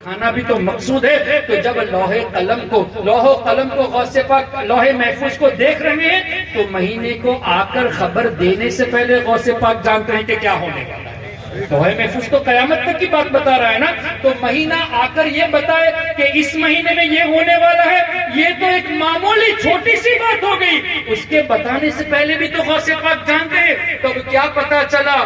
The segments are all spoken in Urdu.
کھانا بھی تو مقصود ہے. تو جب لوح قلم کو غوث پاک لوح محفوظ کو دیکھ رہے ہیں تو مہینے کو آ کر خبر دینے سے پہلے غوث پاک جانتے ہیں کہ کیا ہونے والا ہے. لوح محفوظ تو قیامت تک کی بات بتا رہا ہے نا. تو مہینہ آ کر یہ بتائے کہ اس مہینے میں یہ ہونے والا ہے, یہ تو ایک معمولی چھوٹی سی بات ہو گئی. اس کے بتانے سے پہلے بھی تو غوث پاک جانتے ہیں. تو کیا پتا چلا,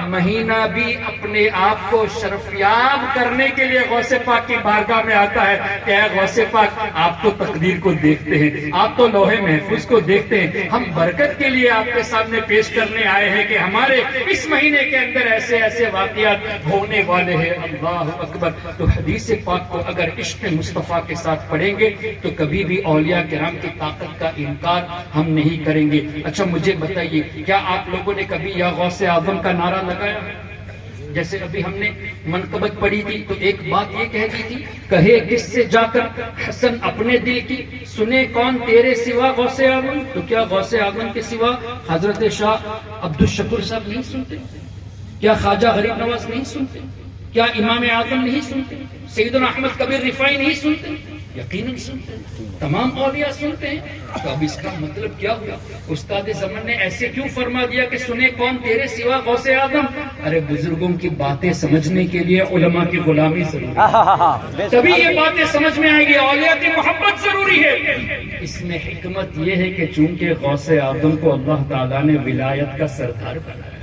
مہینہ بھی اپنے آپ کو شرفیاب کرنے کے لیے غوث پاک کی بارگاہ میں آتا ہے کہ اے غوث پاک, آپ تو تقدیر کو دیکھتے ہیں, آپ تو لوح محفوظ کو دیکھتے ہیں, ہم برکت کے لیے آپ کے سامنے پیش کرنے آئے ہیں کہ ہمارے اس مہینے کے اندر ایسے ایسے واقعات ہونے والے ہیں. اللہ اکبر. تو حدیث پاک کو اگر عشق مصطفیٰ کے ساتھ پڑھیں گے تو کبھی بھی اولیاء کرام کی طاقت کا انکار ہم نہیں کریں گے. اچھا مجھے بتائیے, کیا آپ لوگوں نے کبھی یا غوث اعظم کا نعرہ لگایا؟ جیسے ابھی ہم نے منقبت پڑھی تھی تو ایک بات یہ کہہ دی تھی, کہے کس سے جا کر حسن اپنے دل کی, سنے کون تیرے سوا غوث اعظم. تو کیا غوث اعظم کے سوا حضرت شاہ عبدالشکور صاحب نہیں سنتے؟ کیا خواجہ غریب نواز نہیں سنتے؟ کیا امام اعظم نہیں سنتے؟ سیدنا احمد کبیر رفاعی نہیں سنتے؟ یقیناً سنتے ہیں, تمام اولیاء سنتے ہیں. تو اب اس کا مطلب کیا ہوا؟ استاد زمن نے ایسے کیوں فرما دیا کہ سنے کون تیرے سوا غوث اعظم؟ ارے بزرگوں کی باتیں سمجھنے کے لیے علماء کی غلامی ضروری ہے, تبھی یہ باتیں سمجھ میں آئیں گی. اولیاء کی محبت ضروری ہے. اس میں حکمت یہ ہے کہ چونکہ غوث اعظم کو اللہ تعالیٰ نے ولایت کا سردار بنایا ہے,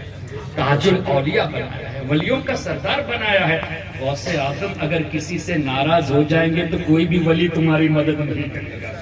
تاج الاولیاء بنایا ہے, ولیوں کا سردار بنایا ہے. غوث اعظم اگر کسی سے ناراض ہو جائیں گے تو کوئی بھی ولی تمہاری مدد نہیں کرے گا.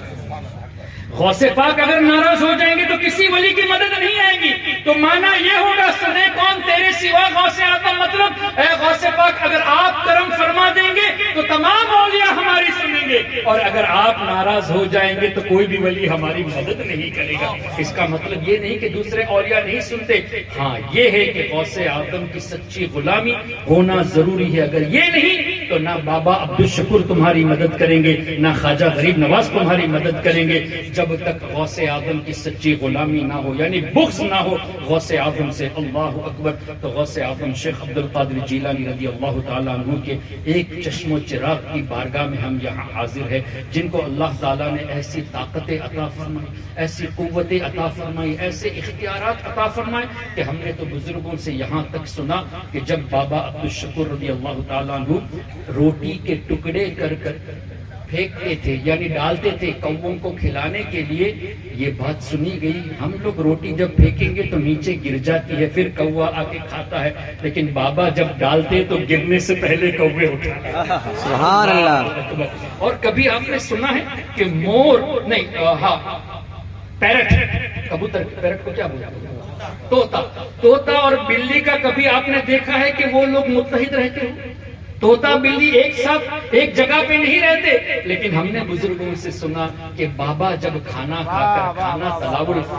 غوث پاک اگر ناراض ہو جائیں گے تو کسی ولی کی مدد نہیں آئے گی. تو معنی یہ ہوگا, سنے کون تیرے سوا غوث اعظم, مطلب اے غوث پاک اگر آپ کرم فرما دیں گے تو تمام اولیاء ہماری سنیں گے, اور اگر آپ ناراض ہو جائیں گے تو کوئی بھی ولی ہماری مدد نہیں کرے گا. اس کا مطلب یہ نہیں کہ دوسرے اولیاء نہیں سنتے, ہاں یہ ہے کہ غوث اعظم کی سچی غلامی ہونا ضروری ہے. اگر یہ نہیں تو نہ بابا عبدالشکور تمہاری مدد کریں گے, نہ خواجہ غریب نواز تمہاری مدد کریں گے. جب تک غوث اعظم کی سچی غلامی نہ ہو, یعنی بغض نہ ہو غوث اعظم سے. اللہ اکبر. تو غوث اعظم شیخ عبد القادر جیلانی رضی اللہ تعالیٰ عنہ کے ایک چشم و چراغ کی بارگاہ میں ہم یہاں حاضر ہیں, جن کو اللہ تعالیٰ نے ایسی طاقتیں عطا فرمائی, ایسی قوتیں عطا فرمائی, ایسے اختیارات عطا فرمائے کہ ہم نے تو بزرگوں سے یہاں تک سنا کہ جب بابا عبدالشکور رضی اللہ تعالیٰ عنہ روٹی کے ٹکڑے کر کر پھینکتے تھے, یعنی ڈالتے تھے کووں کو کھلانے کے لیے, یہ بات سنی گئی ہم لوگ روٹی جب پھینکیں گے تو نیچے گر جاتی ہے, پھر کوا آ کے کھاتا ہے, لیکن بابا جب ڈالتے تو گرنے سے پہلے کوے اٹھاتے. سبحان اللہ. اور کبھی آپ نے سنا ہے کہ مور نہیں, ہاں پیرٹ, کبوتر, پیرٹ کو کیا بولتے, طوطا اور بلی کا کبھی آپ نے دیکھا ہے کہ وہ لوگ متحد رہتے ہیں؟ طوطا بلی ایک ساتھ ایک جگہ پہ نہیں رہتے, لیکن ہم نے بزرگوں سے سنا کہ بابا جب کھانا کھا کر کھانا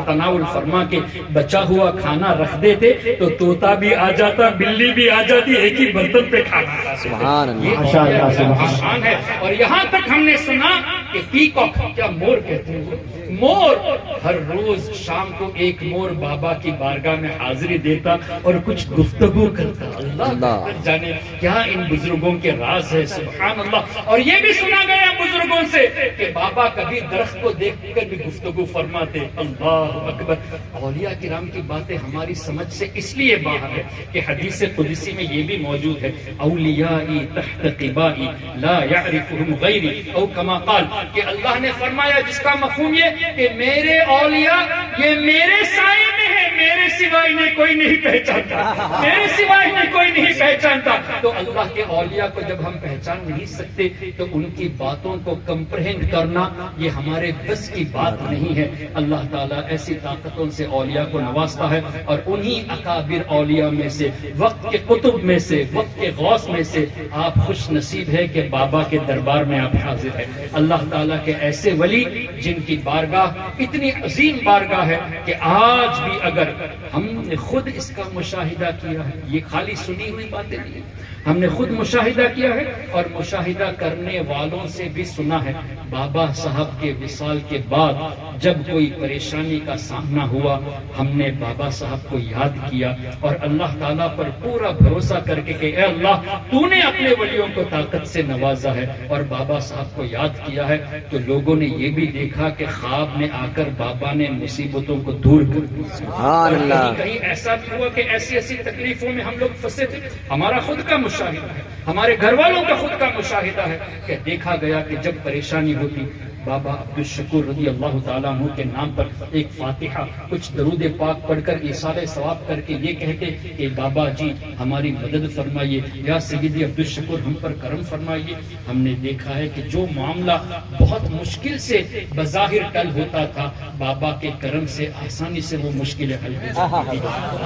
تناول فرما کے بچا ہوا کھانا رکھ دیتے تو طوطا بھی آ جاتا, بلی بھی آ جاتی, ایک ہی برتن پہ کھانا. سبحان اللہ ہے. اور یہاں تک ہم نے سنا کہ پیکاک, کیا مور کہتے ہیں, مور ہر روز شام کو ایک مور بابا کی بارگاہ میں حاضری دیتا اور کچھ گفتگو کرتا. اللہ جانے کیا ان بزرگوں کے راز ہے. سبحان اللہ. اور یہ بھی سنا گیا بزرگوں سے کہ بابا کبھی درخت کو دیکھ کر بھی گفتگو فرماتے. اللہ اکبر. اولیاء کرام کی باتیں ہماری سمجھ سے اس لیے باہر ہے کہ حدیث قدسی میں یہ بھی موجود ہے, اولیائی تحت قبائی لا یعرفہم غیری, او کما قال, کہ اللہ نے فرمایا جس کا مفہوم یہ کہ میرے اولیاء یہ میرے سائے میں ہے, میرے سوا انہیں کوئی نہیں پہچانتا, میرے سوا انہیں کوئی نہیں پہچانتا. تو اللہ کے اولیاء کو جب ہم پہچان نہیں سکتے تو ان کی باتوں کو کمپریہنڈ کرنا یہ ہمارے بس کی بات نہیں ہے. اللہ تعالیٰ ایسی طاقتوں سے اولیاء کو نوازتا ہے, اور انہی اکابر اولیاء میں سے, وقت کے قطب میں سے, وقت کے غوث میں سے آپ خوش نصیب ہے کہ بابا کے دربار میں آپ حاضر ہیں. اللہ تعالیٰ کے ایسے ولی جن کی بارگاہ اتنی عظیم بارگاہ ہے کہ آج بھی اگر ہم نے خود اس کا مشاہدہ کیا ہے, یہ خالی سنی ہوئی باتیں نہیں, ہم نے خود مشاہدہ کیا ہے اور مشاہدہ کرنے والوں سے بھی سنا ہے. بابا صاحب کے وصال کے بعد جب کوئی پریشانی کا سامنا ہوا ہم نے بابا صاحب کو یاد کیا اور اللہ تعالیٰ پر پورا بھروسہ کر کے کہ اے اللہ تو نے اپنے ولیوں کو طاقت سے نوازا ہے اور بابا صاحب کو یاد کیا ہے. تو لوگوں نے یہ بھی دیکھا کہ خواب میں آ کر بابا نے مصیبتوں کو دور کر دیا. کہیں ایسا بھی ہوا کہ ایسی ایسی تکلیفوں میں ہم لوگ پھنسے تھے. ہمارا خود کا مشاہدہ ہے, ہمارے گھر والوں کا خود کا مشاہدہ ہے کہ دیکھا گیا کہ جب پریشانی ہوتی بابا عبدالشکور رضی اللہ تعالیٰ عنہ کے نام پر ایک فاتحہ کچھ درود پاک پڑھ کر ایصال ثواب کر کے یہ کہتے کہ بابا جی ہماری مدد فرمائیے, یا سیدی عبدالشکور ہم پر کرم فرمائیے. ہم نے دیکھا ہے کہ جو معاملہ بہت مشکل سے بظاہر ٹل ہوتا تھا بابا کے کرم سے آسانی سے وہ مشکلیں حل ہو جاتی.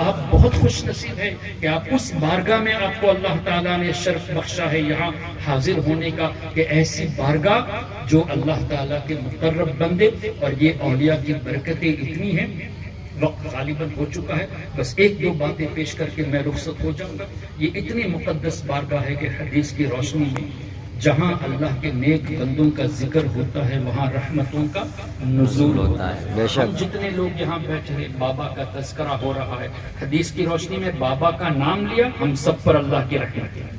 آپ بہت خوش نصیب ہیں کہ آپ اس بارگاہ میں آپ کو اللہ تعالیٰ نے شرف بخشا ہے یہاں حاضر ہونے کا, کہ ایسی بارگاہ جو اللہ تعالیٰ کے مقرب بندے, اور یہ اولیاء کی برکتیں اتنی ہیں. وقت غالباً ہو چکا ہے, بس ایک دو باتیں پیش کر کے میں رخصت ہو جاؤں گا. یہ اتنی مقدس بارگاہ ہے کہ حدیث کی روشنی میں جہاں اللہ کے نیک بندوں کا ذکر ہوتا ہے وہاں رحمتوں کا نزول ہوتا ہے. ہم جتنے لوگ یہاں بیٹھے ہیں بابا کا تذکرہ ہو رہا ہے, حدیث کی روشنی میں بابا کا نام لیا, ہم سب پر اللہ کی رحمت ہے.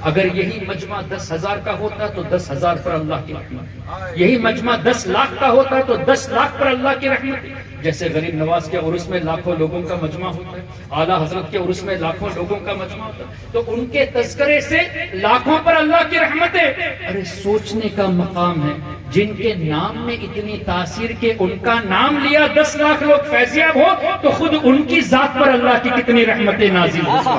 اگر یہی مجمع 10,000 کا ہوتا تو 10,000 پر اللہ کی رحمت, یہی مجمع 10 لاکھ کا ہوتا تو 10 لاکھ پر اللہ کی رحمت. جیسے غریب نواز کے عرس میں لاکھوں لوگوں کا مجمع ہوتا ہے, اعلیٰ حضرت کے عرس میں لاکھوں لوگوں کا مجمع ہوتا ہے, تو ان کے تذکرے سے لاکھوں پر اللہ کی رحمت ہے. ارے سوچنے کا مقام ہے جن کے نام میں اتنی تاثیر کہ ان کا نام لیا 10 لاکھ لوگ فیضیاب ہو تو خود ان کی ذات پر اللہ کی کتنی رحمتیں نازل ہو.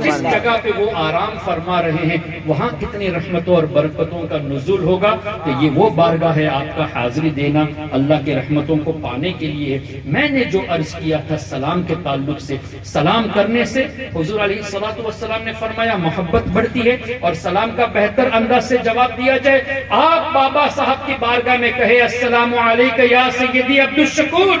جس جگہ پہ وہ آرام فرما رہے ہیں وہاں کتنی رحمتوں اور برکتوں کا نزول ہوگا. تو یہ وہ بارگاہ ہے آپ کا حاضری دینا اللہ کے رحمتوں کو پانے کے لیے. میں نے جو عرض کیا تھا سلام کے تعلق سے, سلام کرنے سے حضور علیہ الصلوۃ والسلام نے فرمایا محبت بڑھتی ہے, اور سلام کا بہتر انداز سے جواب دیا جائے آپ بابا صاحب کی بارگاہ میں کہے السلام علیکم یا سیدی عبدالشکور.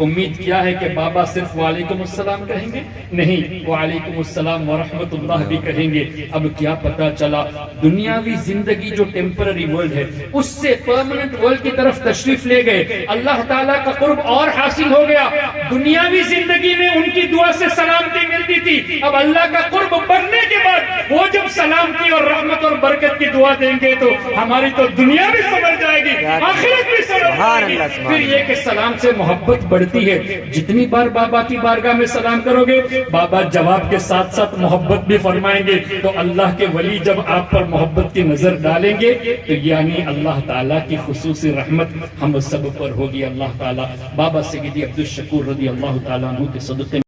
امید کیا ہے کہ بابا صرف وعلیکم السلام کہیں گے؟ نہیں, وعلیکم السلام ورحمت اللہ بھی کہیں گے. اب کیا پتا چلا دنیاوی زندگی جو ٹیمپرری ورلڈ ہے اس سے پرماننٹ ورلڈ کی طرف تشریف لے گئے, اللہ تعالیٰ کا قرب اور حاصل ہو گیا. دنیاوی زندگی میں ان کی دعا سے سلامتی ملتی تھی, اب اللہ کا قرب بڑھنے کے بعد وہ جب سلامتی اور رحمت اور برکت کی دعا دیں گے تو ہماری تو دنیا بھی سمجھ جائے گی, آخرت بھی سمجھ جائے گی. پھر یہ کہ سلام سے محبت بڑھتی ہے. جتنی بار بابا کی بارگاہ میں سلام کرو گے بابا جواب کے ساتھ ساتھ محبت بھی فرمائیں گے. تو اللہ کے ولی جب آپ پر محبت کی نظر ڈالیں گے تو یعنی اللہ تعالیٰ کی خصوصی رحمت ہم سب پر ہوگی. اللہ تعالیٰ بابا سیدی عبدالشکور رضی اللہ تعالیٰ عنہ کے صدقے